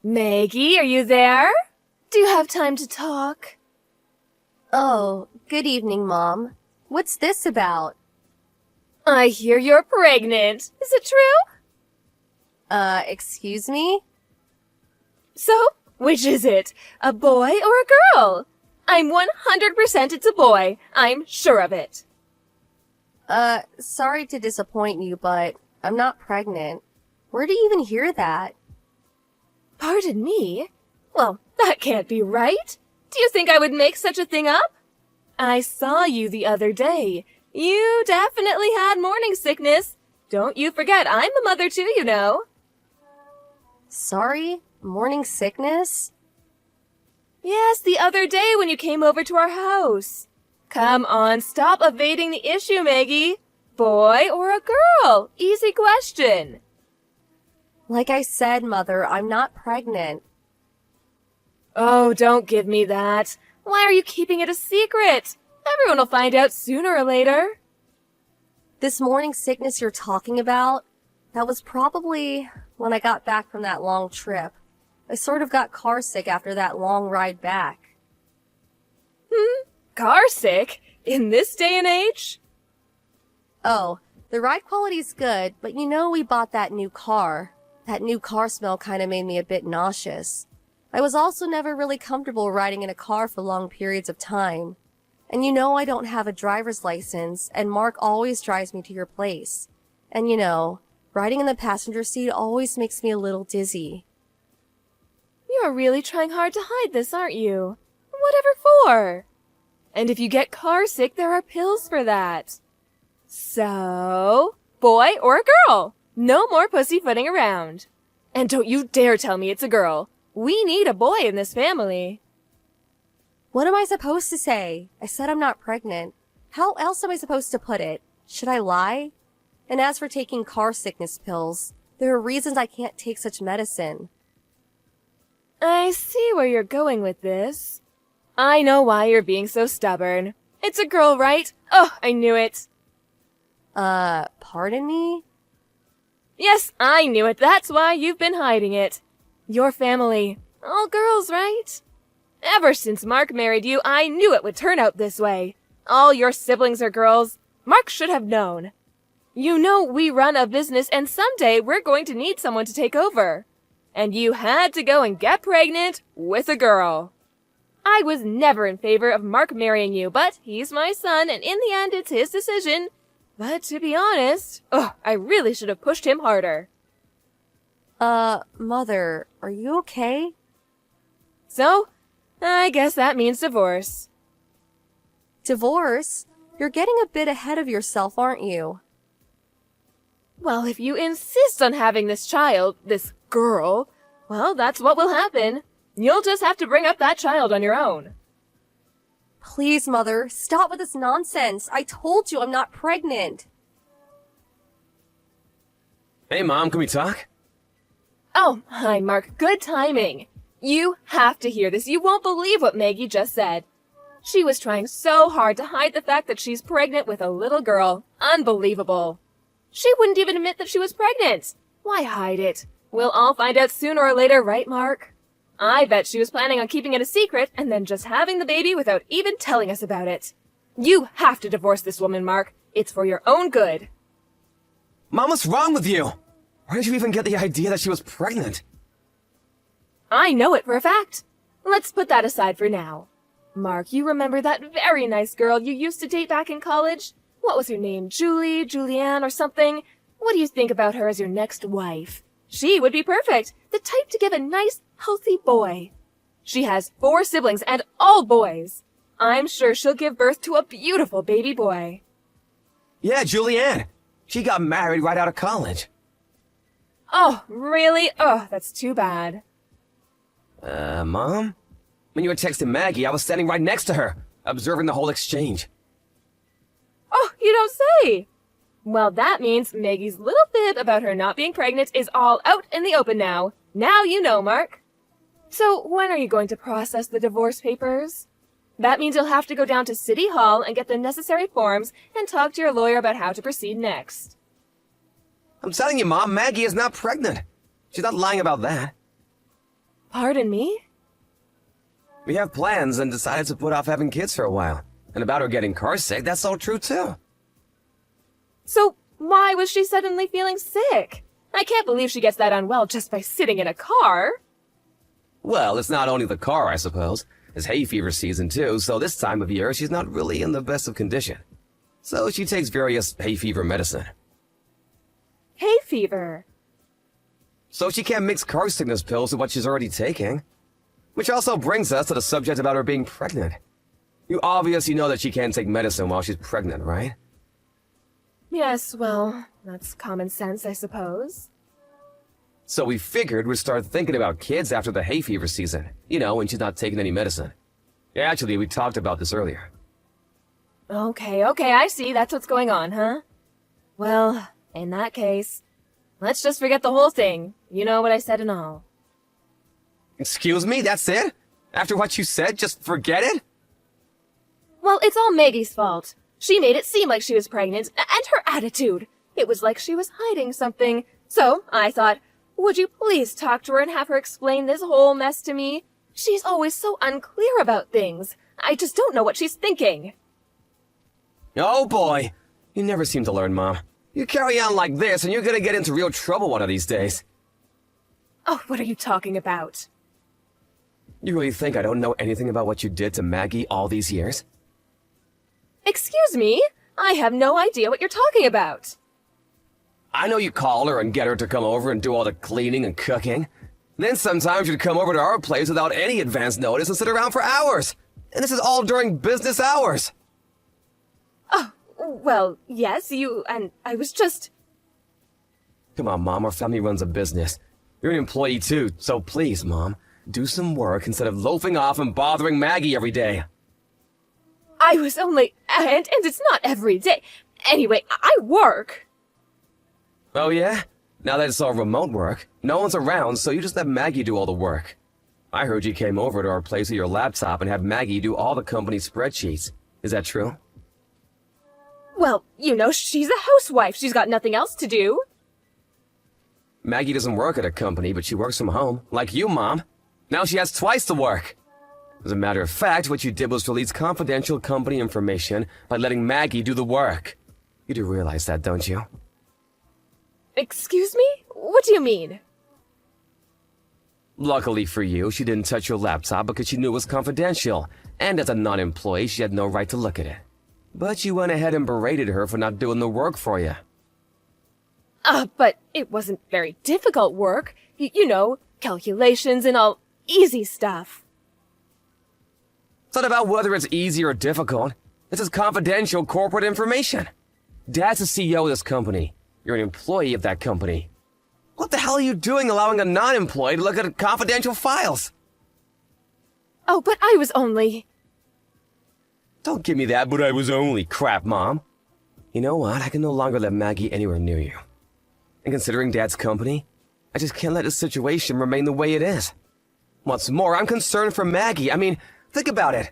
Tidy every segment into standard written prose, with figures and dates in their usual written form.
Maggie, are you there? Do you have time to talk? Oh, good evening, Mom. What's this about? I hear you're pregnant. Is it true? Excuse me? So, which is it? A boy or a girl? I'm 100% it's a boy. I'm sure of it. Sorry to disappoint you, but I'm not pregnant. Where do you even hear that? Pardon me? Well, that can't be right. Do you think I would make such a thing up? I saw you the other day. You definitely had morning sickness. Don't you forget I'm a mother too, you know. Sorry? Morning sickness? Yes, the other day when you came over to our house. Come on, stop evading the issue, Maggie. Boy or a girl? Easy question. Like I said, Mother, I'm not pregnant. Oh, don't give me that. Why are you keeping it a secret? Everyone will find out sooner or later. This morning sickness you're talking about, that was probably when I got back from that long trip. I sort of got car sick after that long ride back. Car sick? In this day and age? Oh, the ride quality's good, but you know we bought that new car. That new car smell kind of made me a bit nauseous. I was also never really comfortable riding in a car for long periods of time. And you know I don't have a driver's license, and Mark always drives me to your place. And you know, riding in the passenger seat always makes me a little dizzy. You're really trying hard to hide this, aren't you? Whatever for? And if you get car sick, there are pills for that. So, boy or a girl? No more pussyfooting around. And don't you dare tell me it's a girl. We need a boy in this family. What am I supposed to say? I said I'm not pregnant. How else am I supposed to put it? Should I lie? And as for taking car sickness pills, there are reasons I can't take such medicine. I see where you're going with this. I know why you're being so stubborn. It's a girl, right? Oh, I knew it. Pardon me? Yes, I knew it. That's why you've been hiding it. Your family. All girls, right? Ever since Mark married you, I knew it would turn out this way. All your siblings are girls. Mark should have known. You know we run a business and someday we're going to need someone to take over. And you had to go and get pregnant with a girl. I was never in favor of Mark marrying you, but he's my son and in the end it's his decision. But to be honest, I really should have pushed him harder. Mother, are you okay? So, I guess that means divorce. Divorce? You're getting a bit ahead of yourself, aren't you? Well, if you insist on having this child, this girl, well, that's what will happen. You'll just have to bring up that child on your own. Please, Mother, stop with this nonsense. I told you I'm not pregnant. Hey, Mom, can we talk? Oh, hi, Mark. Good timing. You have to hear this. You won't believe what Maggie just said. She was trying so hard to hide the fact that she's pregnant with a little girl. Unbelievable. She wouldn't even admit that she was pregnant. Why hide it? We'll all find out sooner or later, right, Mark? I bet she was planning on keeping it a secret and then just having the baby without even telling us about it. You have to divorce this woman, Mark. It's for your own good. Mom, what's wrong with you? Where did you even get the idea that she was pregnant? I know it for a fact. Let's put that aside for now. Mark, you remember that very nice girl you used to date back in college? What was her name? Julie, Julianne, or something? What do you think about her as your next wife? She would be perfect. The type to give a nice, healthy boy. She has 4 siblings and all boys. I'm sure she'll give birth to a beautiful baby boy. Yeah, Julianne. She got married right out of college. Oh, really? Oh, that's too bad. Mom? When you were texting Maggie, I was standing right next to her, observing the whole exchange. Oh, you don't say! Well, that means Maggie's little fib about her not being pregnant is all out in the open now. Now you know, Mark. So, when are you going to process the divorce papers? That means you'll have to go down to City Hall and get the necessary forms and talk to your lawyer about how to proceed next. I'm telling you, Mom, Maggie is not pregnant. She's not lying about that. Pardon me? We have plans and decided to put off having kids for a while. And about her getting car sick, that's all true too. So, why was she suddenly feeling sick? I can't believe she gets that unwell just by sitting in a car. Well, it's not only the car, I suppose. It's hay fever season too, so this time of year she's not really in the best of condition. So she takes various hay fever medicine. Hay fever. So she can't mix car sickness pills with what she's already taking. Which also brings us to the subject about her being pregnant. You obviously know that she can't take medicine while she's pregnant, right? Yes, well, that's common sense, I suppose. So we figured we'd start thinking about kids after the hay fever season. You know, when she's not taking any medicine. Actually, we talked about this earlier. Okay, I see. That's what's going on, huh? Well, in that case, let's just forget the whole thing. You know what I said and all. Excuse me, that's it? After what you said, just forget it? Well, it's all Maggie's fault. She made it seem like she was pregnant, and her attitude. It was like she was hiding something. So, I thought, would you please talk to her and have her explain this whole mess to me? She's always so unclear about things. I just don't know what she's thinking. Oh boy, you never seem to learn, Mom. You carry on like this and you're gonna get into real trouble one of these days. Oh, what are you talking about? You really think I don't know anything about what you did to Maggie all these years? Excuse me? I have no idea what you're talking about. I know you call her and get her to come over and do all the cleaning and cooking. Then sometimes you'd come over to our place without any advance notice and sit around for hours. And this is all during business hours. Oh, well, yes, and I was just... Come on, Mom, our family runs a business. You're an employee too, so please, Mom, do some work instead of loafing off and bothering Maggie every day. I was only... And it's not every day. Anyway, I work. Oh yeah? Now that it's all remote work, no one's around, so you just let Maggie do all the work. I heard you came over to our place with your laptop and had Maggie do all the company spreadsheets. Is that true? Well, you know, she's a housewife. She's got nothing else to do. Maggie doesn't work at a company, but she works from home, like you, Mom. Now she has twice the work. As a matter of fact, what you did was release confidential company information by letting Maggie do the work. You do realize that, don't you? Excuse me? What do you mean? Luckily for you, she didn't touch your laptop because she knew it was confidential, and as a non-employee, she had no right to look at it. But you went ahead and berated her for not doing the work for you. But it wasn't very difficult work. You know, calculations and all easy stuff. It's not about whether it's easy or difficult. This is confidential corporate information. Dad's the CEO of this company. You're an employee of that company. What the hell are you doing allowing a non-employee to look at confidential files? Oh, but I was only... Don't give me that, but I was only crap, Mom. You know what? I can no longer let Maggie anywhere near you. And considering Dad's company, I just can't let this situation remain the way it is. What's more, I'm concerned for Maggie. I mean, think about it.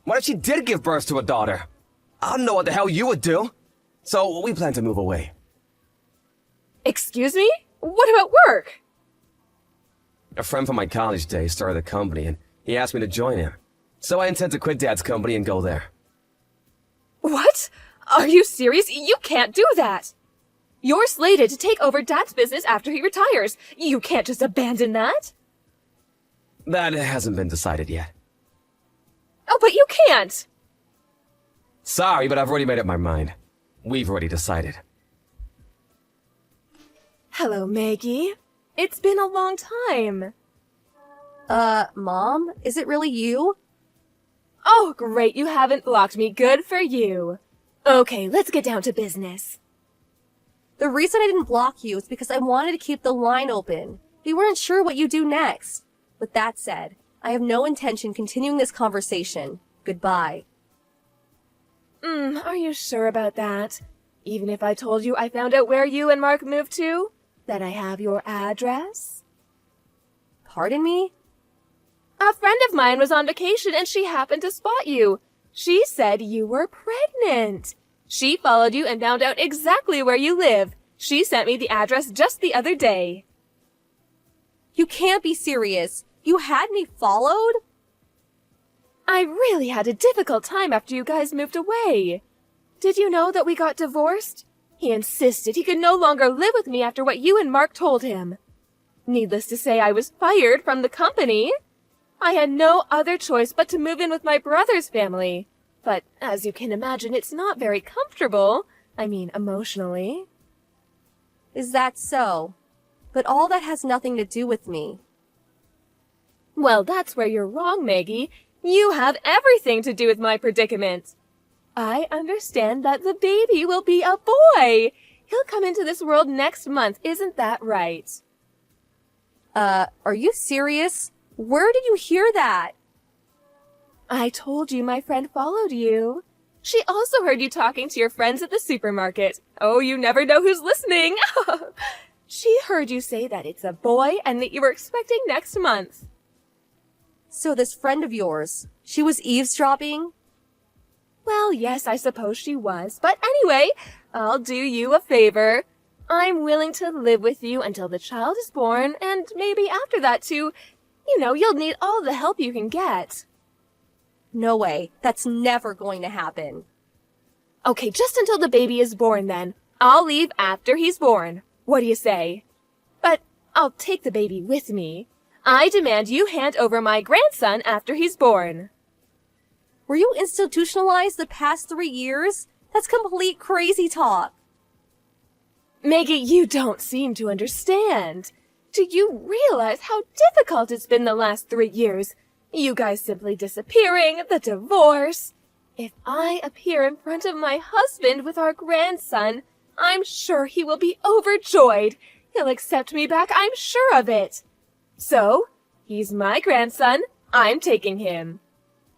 What if she did give birth to a daughter? I don't know what the hell you would do. So we plan to move away. Excuse me? What about work? A friend from my college days started a company and he asked me to join him. So I intend to quit Dad's company and go there. What? Are you serious? You can't do that. You're slated to take over Dad's business after he retires. You can't just abandon that. That hasn't been decided yet. Oh, but you can't. Sorry, but I've already made up my mind. We've already decided. Hello, Maggie. It's been a long time. Mom? Is it really you? Oh, great, you haven't blocked me. Good for you. Okay, let's get down to business. The reason I didn't block you is because I wanted to keep the line open. We weren't sure what you'd do next. With that said, I have no intention continuing this conversation. Goodbye. Are you sure about that? Even if I told you I found out where you and Mark moved to? That I have your address? Pardon me? A friend of mine was on vacation and she happened to spot you. She said you were pregnant. She followed you and found out exactly where you live. She sent me the address just the other day. You can't be serious. You had me followed? I really had a difficult time after you guys moved away. Did you know that we got divorced? He insisted he could no longer live with me after what you and Mark told him. Needless to say, I was fired from the company. I had no other choice but to move in with my brother's family. But as you can imagine, it's not very comfortable. I mean, emotionally. Is that so? But all that has nothing to do with me. Well, that's where you're wrong, Maggie. You have everything to do with my predicament. I understand that the baby will be a boy. He'll come into this world next month, isn't that right? Are you serious? Where did you hear that? I told you my friend followed you. She also heard you talking to your friends at the supermarket. Oh, you never know who's listening. She heard you say that it's a boy and that you were expecting next month. So this friend of yours, she was eavesdropping? Well, yes, I suppose she was. But anyway, I'll do you a favor. I'm willing to live with you until the child is born, and maybe after that too. You'll need all the help you can get. No way. That's never going to happen. Okay, just until the baby is born then. I'll leave after he's born. What do you say? But I'll take the baby with me. I demand you hand over my grandson after he's born. Were you institutionalized the past 3 years? That's complete crazy talk. Maggie, you don't seem to understand. Do you realize how difficult it's been the last 3 years? You guys simply disappearing, the divorce. If I appear in front of my husband with our grandson, I'm sure he will be overjoyed. He'll accept me back, I'm sure of it. So, he's my grandson, I'm taking him.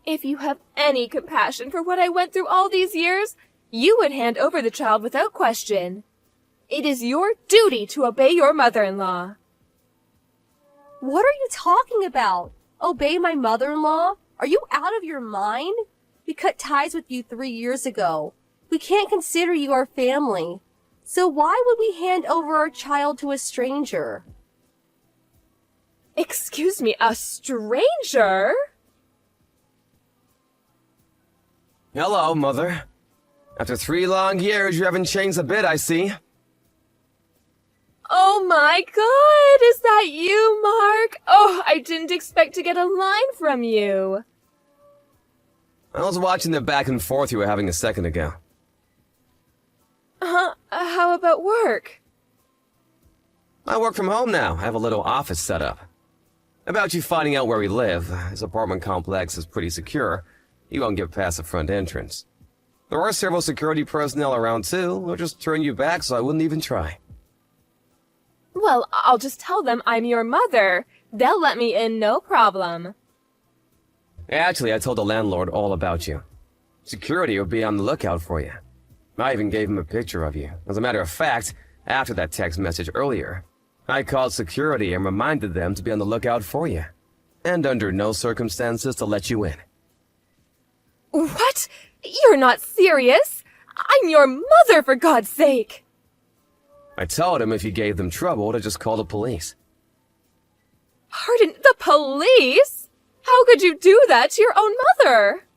If you have any compassion for what I went through all these years, you would hand over the child without question. It is your duty to obey your mother-in-law. What are you talking about? Obey my mother-in-law? Are you out of your mind? We cut ties with you 3 years ago. We can't consider you our family. So why would we hand over our child to a stranger? Excuse me, a stranger? Hello, Mother. After 3 long years, you haven't changed a bit, I see. Oh my God, is that you, Mark? Oh, I didn't expect to get a line from you. I was watching the back and forth you were having a second ago. How about work? I work from home now. I have a little office set up. About you finding out where we live, his apartment complex is pretty secure. You won't get past the front entrance. There are several security personnel around too. They'll just turn you back, so I wouldn't even try. Well, I'll just tell them I'm your mother. They'll let me in, no problem. Actually, I told the landlord all about you. Security will be on the lookout for you. I even gave him a picture of you. As a matter of fact, after that text message earlier, I called security and reminded them to be on the lookout for you. And under no circumstances to let you in. What? You're not serious? I'm your mother, for God's sake! I told him if you gave them trouble to just call the police. Pardon, the police? How could you do that to your own mother?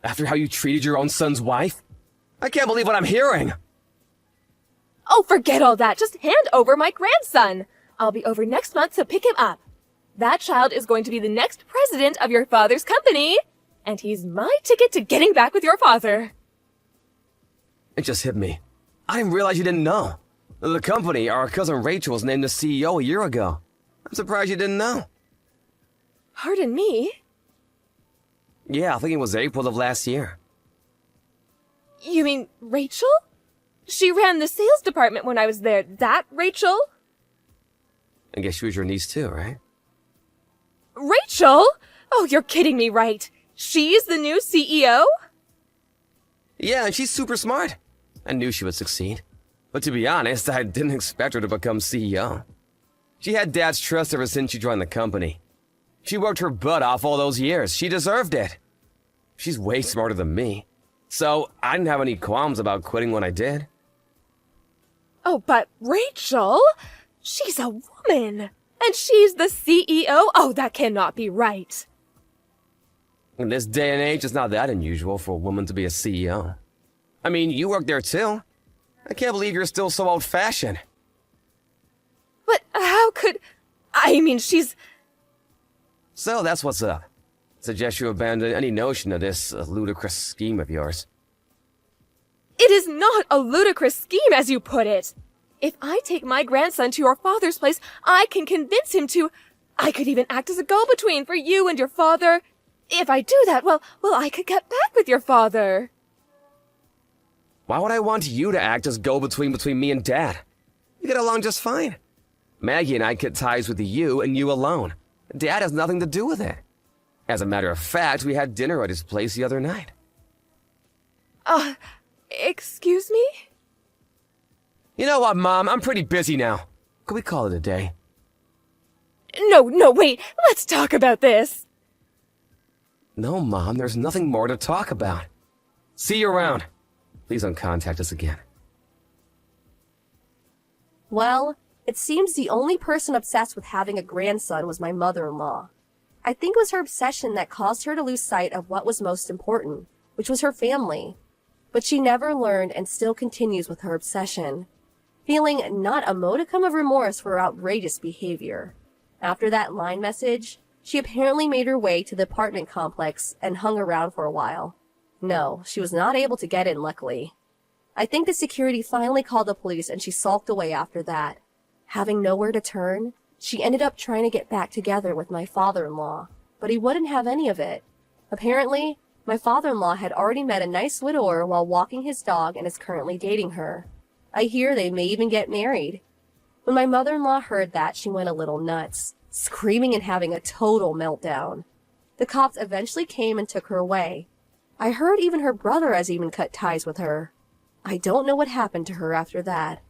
After how you treated your own son's wife? I can't believe what I'm hearing! Oh, forget all that. Just hand over my grandson. I'll be over next month to pick him up. That child is going to be the next president of your father's company, and he's my ticket to getting back with your father. It just hit me. I didn't realize you didn't know. The company, our cousin Rachel, was named the CEO a year ago. I'm surprised you didn't know. Pardon me? Yeah, I think it was April of last year. You mean Rachel? She ran the sales department when I was there. That Rachel? I guess she was your niece too, right? Rachel? Oh, you're kidding me, right? She's the new CEO? Yeah, and she's super smart. I knew she would succeed. But to be honest, I didn't expect her to become CEO. She had Dad's trust ever since she joined the company. She worked her butt off all those years. She deserved it. She's way smarter than me. So I didn't have any qualms about quitting when I did. Oh, but Rachel? She's a woman. And she's the CEO? Oh, that cannot be right. In this day and age, it's not that unusual for a woman to be a CEO. I mean, you work there too. I can't believe you're still so old-fashioned. But how could... I mean, she's... So that's what's up. Suggest you abandon any notion of this ludicrous scheme of yours. It is not a ludicrous scheme, as you put it. If I take my grandson to your father's place, I can convince him to... I could even act as a go-between for you and your father. If I do that, well, I could get back with your father. Why would I want you to act as go-between between me and Dad? We get along just fine. Maggie and I cut ties with you and you alone. Dad has nothing to do with it. As a matter of fact, we had dinner at his place the other night. Excuse me? You know what, Mom? I'm pretty busy now. Could we call it a day? No, wait. Let's talk about this. No, Mom, there's nothing more to talk about. See you around. Please don't contact us again. Well, it seems the only person obsessed with having a grandson was my mother-in-law. I think it was her obsession that caused her to lose sight of what was most important, which was her family. But she never learned and still continues with her obsession, feeling not a modicum of remorse for her outrageous behavior. After that line message, she apparently made her way to the apartment complex and hung around for a while. No, she was not able to get in, luckily. I think the security finally called the police and she sulked away after that. Having nowhere to turn, she ended up trying to get back together with my father-in-law, but he wouldn't have any of it. Apparently, my father-in-law had already met a nice widower while walking his dog and is currently dating her. I hear they may even get married. When my mother-in-law heard that, she went a little nuts, screaming and having a total meltdown. The cops eventually came and took her away. I heard even her brother has even cut ties with her. I don't know what happened to her after that.